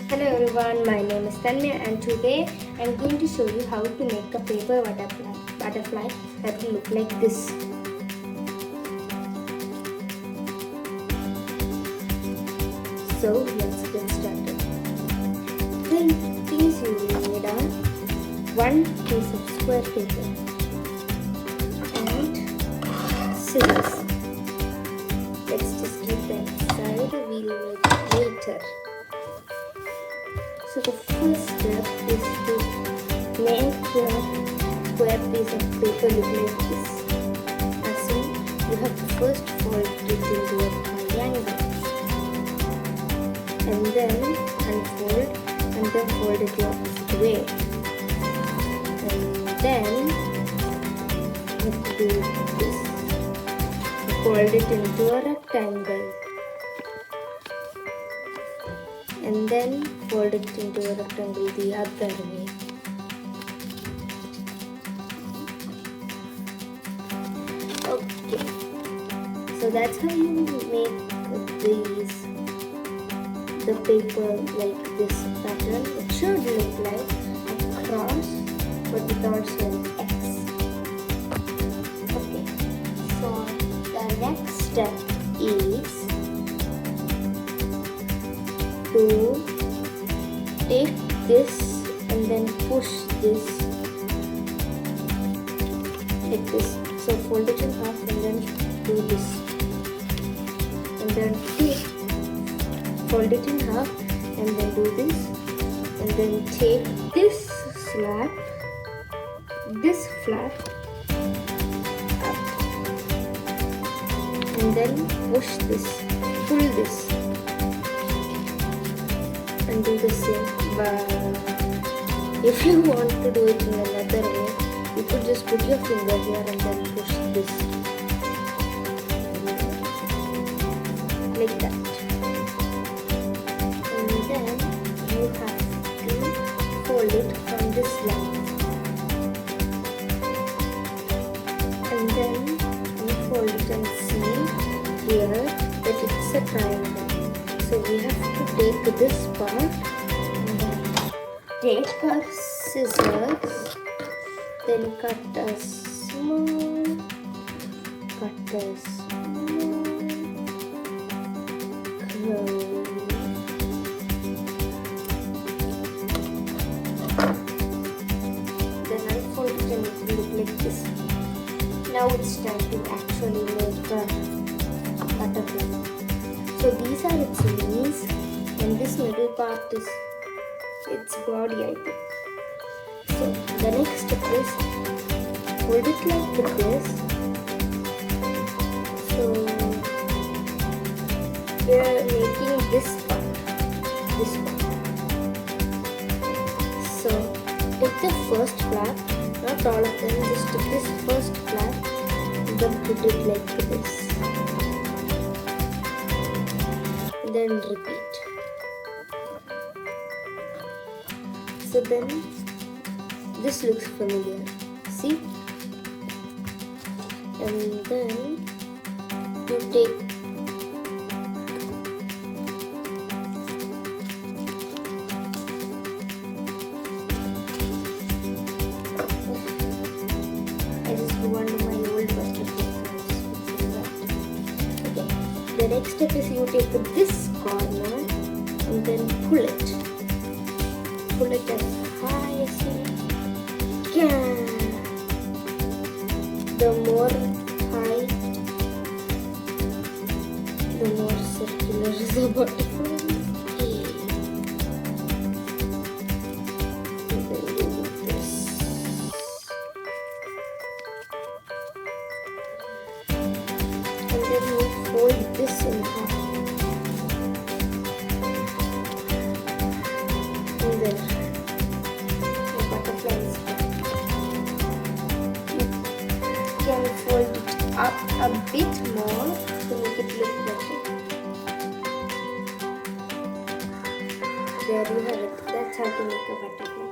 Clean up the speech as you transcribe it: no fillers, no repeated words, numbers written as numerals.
Hello everyone, my name is Tanya and today I am going to show you how to make a paper butterfly that will look like this. So let's get started. The things you will need are one piece of square paper and scissors. Let's just keep them aside, we will make it later. So the first step is to make a square piece of paper look like this. As in, you have to first fold it into a triangle and then unfold and then fold it the opposite way. And then you have to do this. Fold it into a rectangle. And then fold it into a rectangle the other way. Okay, so that's how you make the paper like this pattern. It should look like a cross but without an X. Okay, so the next step is to take this and then push this like this. So fold it in half and then do this. And then fold it in half and then do this. And then take this flap up. And then push this, pull this. And do the same, but if you want to do it in another way, you could just put your finger here and then push this like that. And then you have to fold it from this line and then you fold it and see here that it's a triangle. So we have to take this part and then take our scissors, then cut a small curve. Then unfold it and it will look like this. Now it's time to actually make a butterfly. So these are its wings and this middle part is its body, I think. So the next step is hold it like this. So we are making this part. So take the first flap, not all of them, just take this first flap and then put it like this. Then repeat. So then this looks familiar, see? And then you take I just want my old butterfly. Okay. The next step is you take this corner and then pull it as high as you can. The more high, the more circular the butterfly. And then do this. And then you fold this in half. And then the butterfly is done. You can fold it up a bit more to make it look better. There you have it. That's how to make a butterfly.